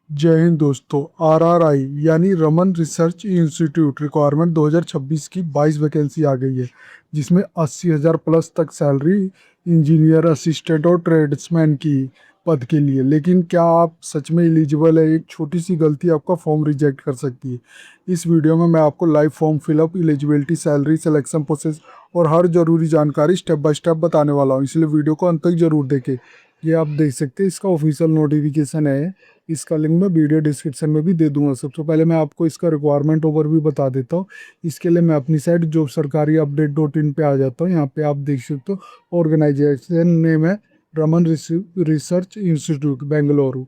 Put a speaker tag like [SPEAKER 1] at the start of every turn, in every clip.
[SPEAKER 1] जय हिंद दोस्तों। आरआरआई यानी रमन रिसर्च इंस्टीट्यूट रिक्वायरमेंट 2026 की 22 वैकेंसी आ गई है, जिसमें 80,000 प्लस तक सैलरी इंजीनियर असिस्टेंट और ट्रेड्समैन की पद के लिए। लेकिन क्या आप सच में एलिजिबल है? एक छोटी सी गलती आपका फॉर्म रिजेक्ट कर सकती है। इस वीडियो में मैं आपको live form fill up, eligibility, salary, selection process और हर जरूरी जानकारी स्टेप बाय स्टेप बताने वाला हूँ, इसलिए वीडियो को अंत तक जरूर देखें। ये आप देख सकते हैं, इसका ऑफिशियल नोटिफिकेशन है। इसका लिंक मैं वीडियो डिस्क्रिप्शन में भी दे दूंगा। सबसे पहले मैं आपको इसका रिक्वायरमेंट ओवरव्यू बता देता हूँ। इसके लिए मैं अपनी साइट जॉब सरकारी अपडेट डॉट इन पे आ जाता हूँ। यहाँ पे आप देख सकते हो, ऑर्गेनाइजेशन नेम है Raman research institute Bengaluru.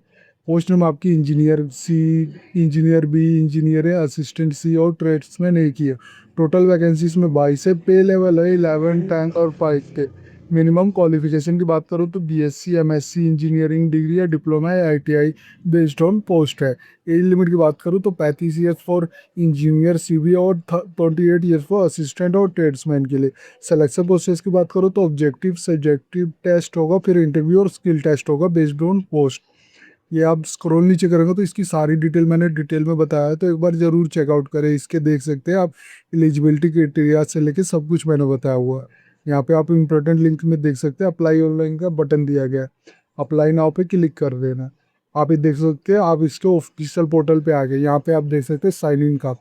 [SPEAKER 1] Post name आपकी engineer C, engineer B, engineer है, असिस्टेंट सी और ट्रेड्समैन एक ही है। टोटल वैकेंसीज में 22 है। पे लेवल है 11, 10 और 5 पे। मिनिमम क्वालिफिकेशन की बात करूँ तो बीएससी, एमएससी, इंजीनियरिंग डिग्री या डिप्लोमा या आईटीआई बेस्ड ऑन पोस्ट है। एज लिमिट की बात करूँ तो 35 ईयर्स फॉर इंजीनियर सीबी और 28 ईयर्स फॉर असिस्टेंट और ट्रेड्समैन के लिए। सिलेक्शन प्रोसेस की बात करूँ तो ऑब्जेक्टिव सब्जेक्टिव टेस्ट होगा, फिर इंटरव्यू और स्किल टेस्ट होगा बेस्ड ऑन पोस्ट। ये आप स्क्रॉल नीचे करेंगे तो इसकी सारी डिटेल मैंने डिटेल में बताया है, तो एक बार जरूर चेकआउट करें। इसके देख सकते हैं आप एलिजिबिलिटी क्राइटेरिया से लेके सब कुछ मैंने बताया हुआ है। यहाँ पे आप इम्पोर्टेंट लिंक में देख सकते हैं, अप्लाई ऑनलाइन का बटन दिया गया है। अप्लाई नाउ पे क्लिक कर देना। आप ये देख सकते हैं, आप इसके ऑफिशियल पोर्टल पे आ गए। यहाँ पे आप देख सकते हैं साइन इन का।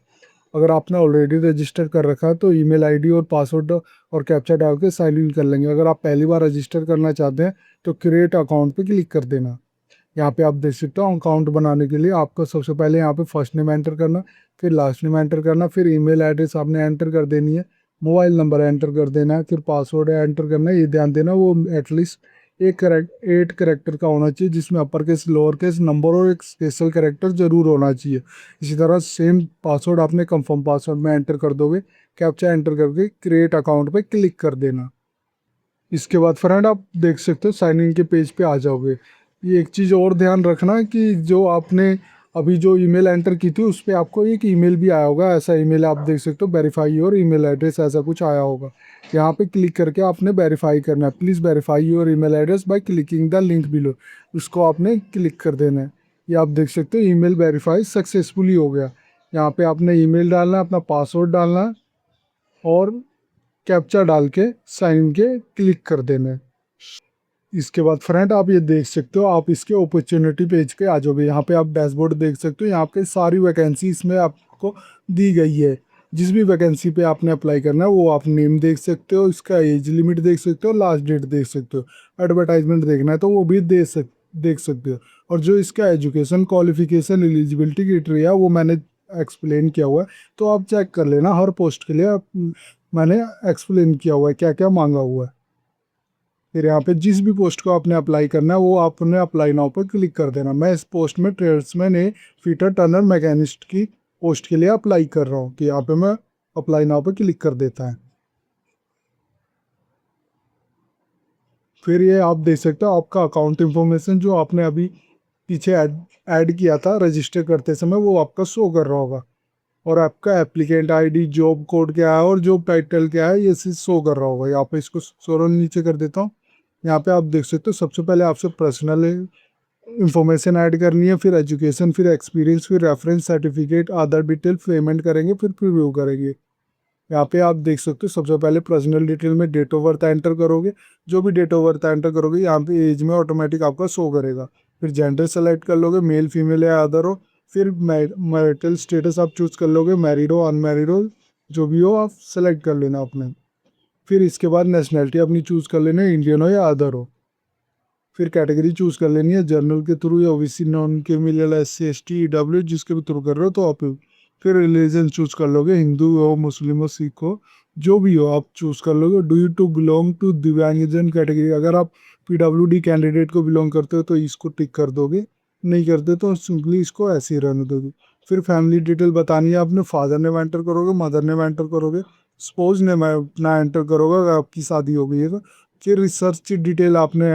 [SPEAKER 1] अगर आपने ऑलरेडी रजिस्टर कर रखा है तो ईमेल आईडी और पासवर्ड और कैप्चा डाल के साइन इन कर लेंगे। अगर आप पहली बार रजिस्टर करना चाहते हैं तो क्रिएट अकाउंट पे क्लिक कर देना। यहाँ पे आप देख सकते हो, अकाउंट बनाने के लिए आपको सबसे पहले यहाँ पे फर्स्ट नेम एंटर करना, फिर लास्ट नेम एंटर करना, फिर ईमेल एड्रेस आपने एंटर कर देनी है, मोबाइल नंबर एंटर कर देना है, फिर पासवर्ड एंटर करना है। ये ध्यान देना वो एटलीस्ट एक 8 करेक्टर का होना चाहिए, जिसमें upper case, lower case, number और एक स्पेशल करेक्टर जरूर होना चाहिए। इसी तरह सेम पासवर्ड आपने कंफर्म पासवर्ड में एंटर कर दोगे। कैप्चा एंटर करके क्रिएट अकाउंट पे क्लिक कर देना। इसके बाद फ्रेंड आप देख सकते हो साइन इन के पेज पे आ जाओगे। ये एक चीज़ और ध्यान रखना कि जो आपने अभी जो ईमेल एंटर की थी उस पर आपको एक ईमेल भी आया होगा। ऐसा ईमेल आप देख सकते हो, वेरीफाई योर ईमेल एड्रेस, ऐसा कुछ आया होगा। यहाँ पे क्लिक करके आपने वेरीफाई करना है। Please verify your email address by clicking the link below. उसको आपने क्लिक कर देना है। ये आप देख सकते हो, ईमेल वेरीफाई सक्सेसफुली हो गया। यहाँ पे आपने ईमेल डालना है, अपना पासवर्ड डालना है और कैप्चा डाल के साइन के क्लिक कर देना है। इसके बाद फ्रेंड आप ये देख सकते हो, आप इसके अपॉर्चुनिटी पेज पे आ जाओगे। यहाँ पे आप डैशबोर्ड देख सकते हो, यहाँ पे सारी वैकेंसी इसमें आपको दी गई है। जिस भी वैकेंसी पे आपने अप्लाई करना है वो आप नेम देख सकते हो, इसका एज लिमिट देख सकते हो, लास्ट डेट देख सकते हो। एडवर्टाइजमेंट देखना है तो वो भी देख सकते हो। और जो इसका एजुकेशन क्वालिफिकेशन एलिजिबिलिटी क्राइटेरिया वो मैंने एक्सप्लेन किया हुआ है, तो आप चेक कर लेना। हर पोस्ट के लिए मैंने एक्सप्लेन किया हुआ है क्या क्या मांगा हुआ है। फिर यहाँ पे जिस भी पोस्ट को आपने अप्लाई करना है वो आपने अप्लाई नाउ पर क्लिक कर देना। मैं इस पोस्ट में ट्रेड्समैन ए फीटर टर्नर मैकेनिस्ट की पोस्ट के लिए अप्लाई कर रहा हूँ, कि यहाँ पे मैं अप्लाई नाउ पर क्लिक कर देता है। फिर ये आप देख सकते हो, आपका अकाउंट इन्फॉर्मेशन जो आपने अभी पीछे ऐड किया था रजिस्टर करते समय वो आपका शो कर रहा होगा। और आपका एप्लीकेंट आईडी, जॉब कोड क्या है और जॉब टाइटल क्या है, ये चीज़ शो कर रहा होगा। यहाँ पे इसको स्क्रॉल नीचे कर देता हूँ। यहाँ पे आप देख सकते हो, सबसे पहले आपसे पर्सनल इंफॉर्मेशन ऐड करनी है, फिर एजुकेशन, फिर एक्सपीरियंस, फिर रेफरेंस सर्टिफिकेट, आधार डिटेल, पेमेंट करेंगे, फिर प्रीव्यू करेंगे। यहाँ पे आप देख सकते हो, सबसे पहले पर्सनल डिटेल में डेट ऑफ बर्थ एंटर करोगे। जो भी डेट ऑफ बर्थ एंटर करोगे यहाँ पे एज में ऑटोमेटिक आपका शो करेगा। फिर जेंडर सेलेक्ट कर लोगे, मेल फीमेल या अदर हो। फिर मैरिटल स्टेटस आप चूज कर लोगे, मैरिड हो अनमैरिड हो, जो भी हो आप सेलेक्ट कर लेना अपने। फिर इसके बाद नेशनैलिटी अपनी चूज कर लेना, इंडियन हो या अदर हो। फिर कैटेगरी चूज कर लेनी है, जनरल के थ्रू या OBC, non criminal, SC ST EW, जिसके भी थ्रू कर रहे हो तो आप। फिर रिलीजन चूज कर लोगे, हिंदू हो, मुस्लिम हो, सिख हो, जो भी हो आप चूज कर लोगे। Do you to belong to दिव्यांगजन कैटेगरी, अगर आप PWD कैंडिडेट को बिलोंग करते हो तो इसको टिक कर दोगे, नहीं करते तो सिंपली इसको ऐसे ही रहने दोगे। फिर फैमिली डिटेल बतानी है, आपने फादर नेम एंटर करोगे, मदर नेम एंटर करोगे, स्पोज नेम अपना एंटर करोगे अगर आपकी शादी हो गई है तो। फिर रिसर्च डिटेल आपने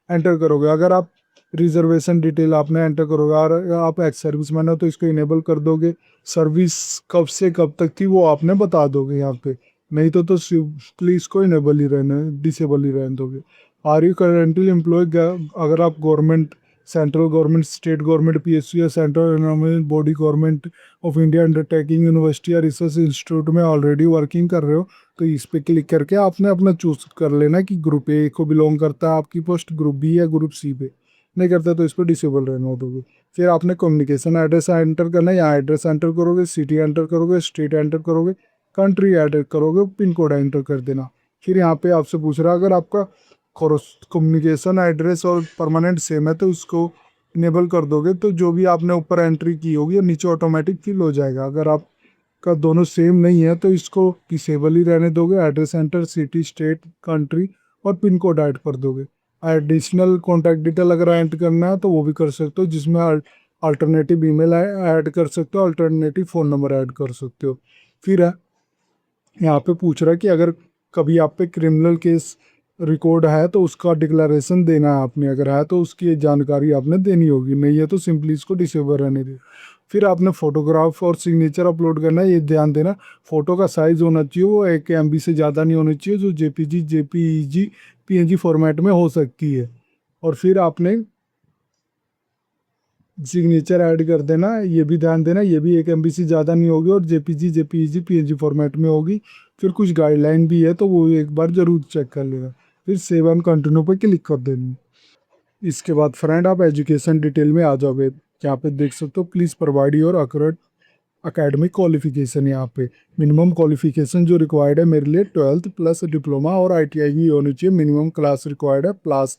[SPEAKER 1] एंटर करोगे, अगर आप रिजर्वेशन डिटेल आपने एंटर करोगे, और आप एक्स सर्विस मैन हो तो इसको इनेबल कर दोगे। सर्विस कब से कब तक थी वो आपने बता दोगे यहाँ पे, नहीं तो सिंपली इसको इनेबल ही रहने, डिसेबल ही रहने दोगे। आर यू करेंटली एम्प्लॉय, अगर आप government central government, state government, PSU या central environment body, government of India undertaking, university या रिसर्च इंस्टीट्यूट में ऑलरेडी वर्किंग कर रहे हो तो इस पे क्लिक करके आपने अपना चूज कर लेना कि ग्रुप ए को बिलोंग करता है आपकी पोस्ट, ग्रुप बी या ग्रुप सी पे। नहीं करता तो इस पर डिसेबल रहना दोगे। फिर आपने कम्युनिकेशन एड्रेस एंटर करना है, यहाँ एड्रेस एंटर करोगे, सिटी एंटर करोगे, स्टेट एंटर करोगे, कंट्री एंटर करोगे, पिन कोड एंटर कर देना। फिर यहाँ पे आपसे पूछ रहा है अगर आपका कम्युनिकेशन एड्रेस और परमानेंट सेम है तो उसको इनेबल कर दोगे तो जो भी आपने ऊपर एंट्री की होगी नीचे ऑटोमेटिक फिल हो जाएगा। अगर आपका दोनों सेम नहीं है तो इसको डिसेबल ही रहने दोगे। Address enter, city, state, country और पिन कोड ऐड कर दोगे। एडिशनल कॉन्टैक्ट डिटेल अगर ऐड करना है तो वो भी कर सकते हो, जिसमें अल्टरनेटिव ईमेल ऐड कर सकते हो, अल्टरनेटिव फ़ोन नंबर ऐड कर सकते हो। फिर है यहाँ पे पूछ रहा है कि अगर कभी आप पे क्रिमिनल केस रिकॉर्ड है तो उसका डिक्लेरेशन देना है आपने, अगर है तो उसकी जानकारी आपने देनी होगी, नहीं है तो सिंपली इसको डिसेबल रहने दे। फिर आपने फोटोग्राफ और सिग्नेचर अपलोड करना है, ये ध्यान देना फ़ोटो का साइज़ होना चाहिए वो 1 MB से ज़्यादा नहीं होना चाहिए, जो जेपीजी, जेपीईजी, पीएनजी फॉर्मेट में हो सकती है। और फिर आपने सिग्नेचर ऐड कर देना, ये भी ध्यान देना, ये भी 1 MB से ज़्यादा नहीं होगी और जेपीजी, जेपीईजी, पीएनजी फॉर्मेट में होगी। फिर कुछ गाइडलाइन भी है तो वो एक बार ज़रूर चेक कर लेना। फिर सेव एंड कंटिन्यू पर क्लिक कर देनी। इसके बाद फ्रेंड आप एजुकेशन डिटेल में आ जाओगे। यहाँ पे देख सकते हो please provide your accurate academic qualification. यहाँ पे मिनिमम क्वालिफिकेशन जो रिक्वायर्ड है मेरे लिए 12th प्लस डिप्लोमा और आईटीआई भी होनी चाहिए। मिनिमम क्लास रिक्वायर्ड है, प्लस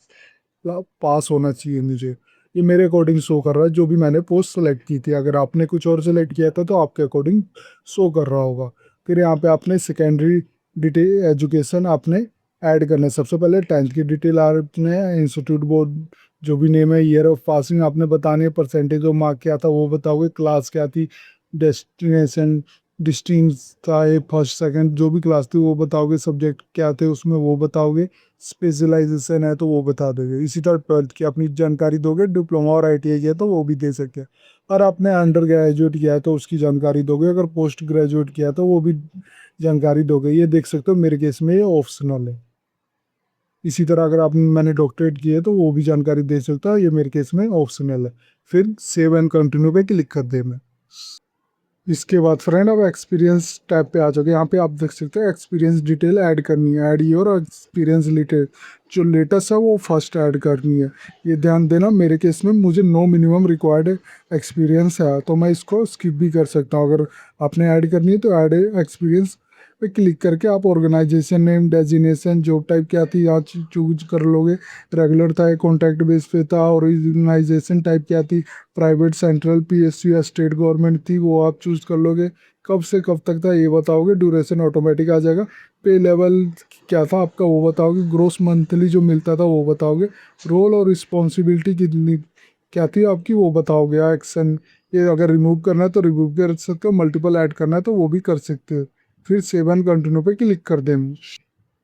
[SPEAKER 1] पास होना चाहिए मुझे। ये मेरे अकॉर्डिंग शो कर रहा है जो भी मैंने पोस्ट सेलेक्ट की थी। अगर आपने कुछ और सेलेक्ट किया था तो आपके अकॉर्डिंग शो कर रहा होगा। फिर यहाँ पे आपने सेकेंडरी डिटेल एजुकेशन आपने ऐड करना है। सबसे पहले 10th की डिटेल आपने, इंस्टीट्यूट बोर्ड जो भी नेम है, ईयर ऑफ पासिंग आपने बतानी है, परसेंटेज ऑफ मार्क क्या था वो बताओगे, क्लास क्या थी, डेस्टिनेशन डिस्टिंस था ये फर्स्ट सेकंड जो भी क्लास थी वो बताओगे, सब्जेक्ट क्या थे उसमें वो बताओगे, स्पेशलाइजेशन है तो वो बता दोगे। इसी तरह 12th की अपनी जानकारी दोगे, डिप्लोमा और आईटीआई किया तो वो भी दे सकते हैं। और आपने अंडर ग्रेजुएट किया है तो उसकी जानकारी दोगे, अगर पोस्ट ग्रेजुएट किया है तो वो भी जानकारी दोगे। ये देख सकते हो मेरे केस में ये ऑप्शनल है। इसी तरह अगर आप मैंने डॉक्टरेट किया है तो वो भी जानकारी दे सकता है, ये मेरे केस में ऑप्शनल है। फिर सेव एंड कंटिन्यू पे क्लिक कर दे मैं। इसके बाद फ्रेंड अब एक्सपीरियंस टैब पे आ जाओगे। यहाँ पे आप देख सकते हो एक्सपीरियंस डिटेल ऐड करनी है, ऐड योर एक्सपीरियंस डिटेल, जो लेटेस्ट है वो फर्स्ट ऐड करनी है। ये ध्यान देना मेरे केस में मुझे नो मिनिमम रिक्वायर्ड एक्सपीरियंस है तो मैं इसको स्किप भी कर सकता हूँ। अगर आपने ऐड करनी है तो ऐड एक्सपीरियंस पे क्लिक करके आप organisation name, designation, job type क्या थी यहाँ चूज कर लोगे। रेगुलर था, कॉन्ट्रैक्ट बेस पे था, ऑर्गेनाइजेशन टाइप क्या थी, प्राइवेट, सेंट्रल, पीएसयू या स्टेट गवर्नमेंट थी वो आप चूज कर लोगे। कब से कब तक था ये बताओगे, ड्यूरेशन ऑटोमेटिक आ जाएगा। पे लेवल क्या था आपका वो बताओगे, ग्रोस मंथली जो मिलता था वो बताओगे। रोल और रिस्पॉन्सिबिलिटी कितनी क्या थी आपकी वो बताओगे। एक्शन ये अगर रिमूव करना है तो रिमूव कर सकते हो, मल्टीपल ऐड करना है तो वो भी कर सकते हो। फिर सेव एंड कंटिन्यू पे क्लिक कर दें।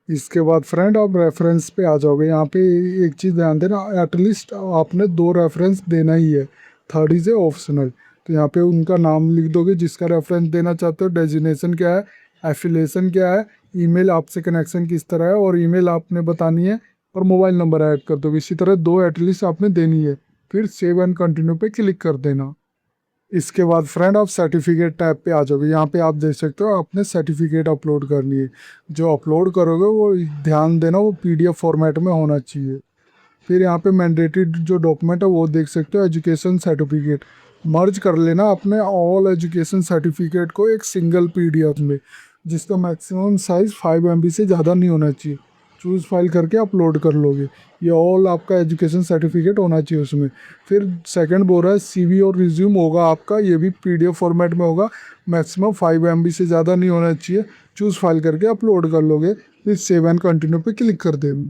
[SPEAKER 1] इसके बाद फ्रेंड आप रेफरेंस पे आ जाओगे। यहाँ पे एक चीज़ ध्यान देना, एटलीस्ट आपने 2 रेफरेंस देना ही है, थर्ड इज ए ऑप्शनल। तो यहाँ पे उनका नाम लिख दोगे जिसका रेफरेंस देना चाहते हो, डेजिनेशन क्या है, एफिलेशन क्या है, ईमेल आपसे कनेक्शन किस तरह है और ईमेल आपने बतानी है, और मोबाइल नंबर ऐड कर दोगे। इसी तरह 2 एटलीस्ट आपने देनी है। फिर सेव एंड कंटिन्यू पे क्लिक कर देना। इसके बाद फ्रेंड आप सर्टिफिकेट टैब पे आ जाओगे। यहाँ पे आप देख सकते हो आपने सर्टिफिकेट अपलोड करनी है। जो अपलोड करोगे वो ध्यान देना वो पीडीएफ फॉर्मेट में होना चाहिए। फिर यहाँ पे मैंडेटरी जो डॉक्यूमेंट है वो देख सकते हो, एजुकेशन सर्टिफिकेट मर्ज कर लेना अपने ऑल एजुकेशन सर्टिफिकेट को एक सिंगल पीडीएफ में, जिसका मैक्सिमम साइज़ 5 MB से ज़्यादा नहीं होना चाहिए। चूज़ फाइल करके अपलोड कर लोगे। ये ऑल आपका एजुकेशन सर्टिफिकेट होना चाहिए उसमें। फिर सेकंड बोल रहा है सीवी और रिज्यूम होगा आपका, ये भी पीडीएफ फॉर्मेट में होगा, मैक्सिमम 5 MB से ज़्यादा नहीं होना चाहिए। चूज़ फाइल करके अपलोड कर लोगे। फिर सेव एंड कंटिन्यू पे क्लिक कर देंगे।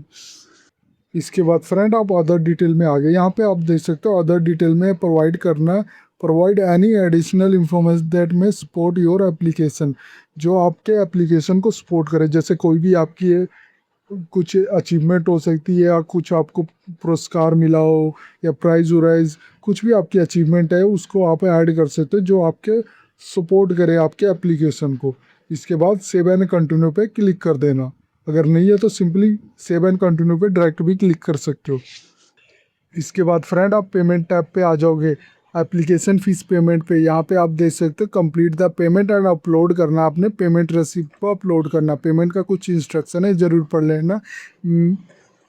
[SPEAKER 1] इसके बाद फ्रेंड आप अदर डिटेल में आ गए। यहाँ पे आप देख सकते हो अदर डिटेल में प्रोवाइड करना, provide any additional information that में सपोर्ट योर एप्लीकेशन, जो आपके एप्लीकेशन को सपोर्ट करे। जैसे कोई भी आपकी कुछ अचीवमेंट हो सकती है, या कुछ आपको पुरस्कार मिला हो या प्राइज वाइज कुछ भी आपकी अचीवमेंट है उसको आप ऐड कर सकते हो जो आपके सपोर्ट करे आपके एप्लीकेशन को। इसके बाद सेव एंड कंटिन्यू पे क्लिक कर देना। अगर नहीं है तो सिंपली सेव एंड कंटिन्यू पे डायरेक्ट भी क्लिक कर सकते हो। इसके बाद फ्रेंड आप पेमेंट टैब पे आ जाओगे, एप्लीकेशन फीस पेमेंट पे। यहाँ पे आप देख सकते हो complete the payment and upload करना, आपने पेमेंट रिसिप्ट को अपलोड करना। पेमेंट का कुछ इंस्ट्रक्शन है, ज़रूर पढ़ लेना।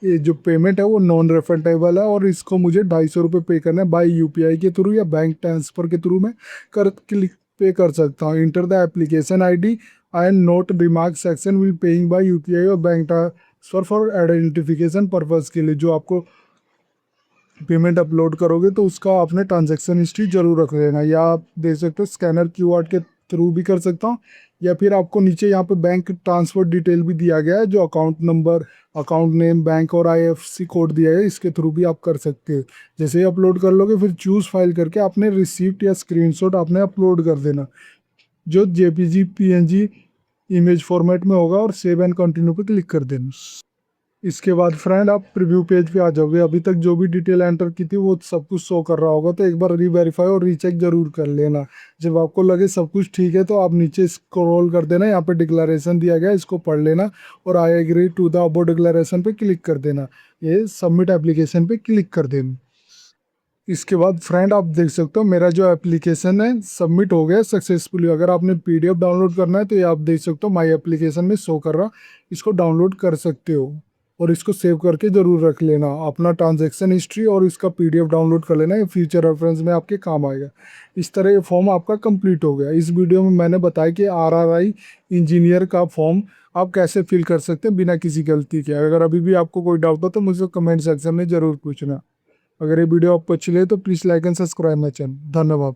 [SPEAKER 1] ये जो पेमेंट है वो नॉन रिफंडेबल है और इसको मुझे 250 रुपये पे करना है बाई यूपीआई के थ्रू या बैंक ट्रांसफ़र के थ्रू मैं क्लिक पे कर सकता हूँ। Enter the application ID and note remark section will paying by UPI और bank transfer for identification purpose के लिए। जो आपको पेमेंट अपलोड करोगे तो उसका आपने ट्रांजैक्शन हिस्ट्री जरूर रख लेना, या आप देख सकते हो स्कैनर QR के थ्रू भी कर सकता हूँ, या फिर आपको नीचे यहाँ पे बैंक ट्रांसफ़र डिटेल भी दिया गया है, जो account number, account name, bank और IFSC कोड दिया है, इसके थ्रू भी आप कर सकते हो। जैसे ही अपलोड कर लोगे फिर चूज़ फाइल करके आपने रिसीप्ट या स्क्रीनशॉट आपने अपलोड कर देना, जो JPG PNG इमेज फॉर्मेट में होगा, और सेव एंड कंटिन्यू पे क्लिक कर देना। इसके बाद फ्रेंड आप प्रीव्यू पेज पे आ जाओगे। अभी तक जो भी डिटेल एंटर की थी वो सब कुछ शो कर रहा होगा, तो एक बार रीवेरीफाई और रीचेक जरूर कर लेना। जब आपको लगे सब कुछ ठीक है तो आप नीचे स्क्रॉल कर देना, यहाँ पे डिक्लेरेशन दिया गया है, इसको पढ़ लेना और I agree to the above declaration पे क्लिक कर देना। ये सबमिट एप्लीकेशन पे क्लिक कर देना। इसके बाद फ्रेंड आप देख सकते हो मेरा जो एप्लीकेशन है सबमिट हो गया सक्सेसफुली। अगर आपने PDF डाउनलोड करना है तो ये आप देख सकते हो माई एप्लीकेशन में शो कर रहा, इसको डाउनलोड कर सकते हो और इसको सेव करके ज़रूर रख लेना, अपना ट्रांजैक्शन हिस्ट्री, और इसका PDF डाउनलोड कर लेना, ये फ्यूचर रेफरेंस में आपके काम आएगा। इस तरह ये फॉर्म आपका कंप्लीट हो गया। इस वीडियो में मैंने बताया कि RRI इंजीनियर का फॉर्म आप कैसे फिल कर सकते हैं बिना किसी गलती के। अगर अभी भी आपको कोई डाउट हो तो मुझे कमेंट सेक्शन में ज़रूर पूछना। अगर ये वीडियो आपको अच्छी लगे तो please like and subscribe my channel. धन्यवाद।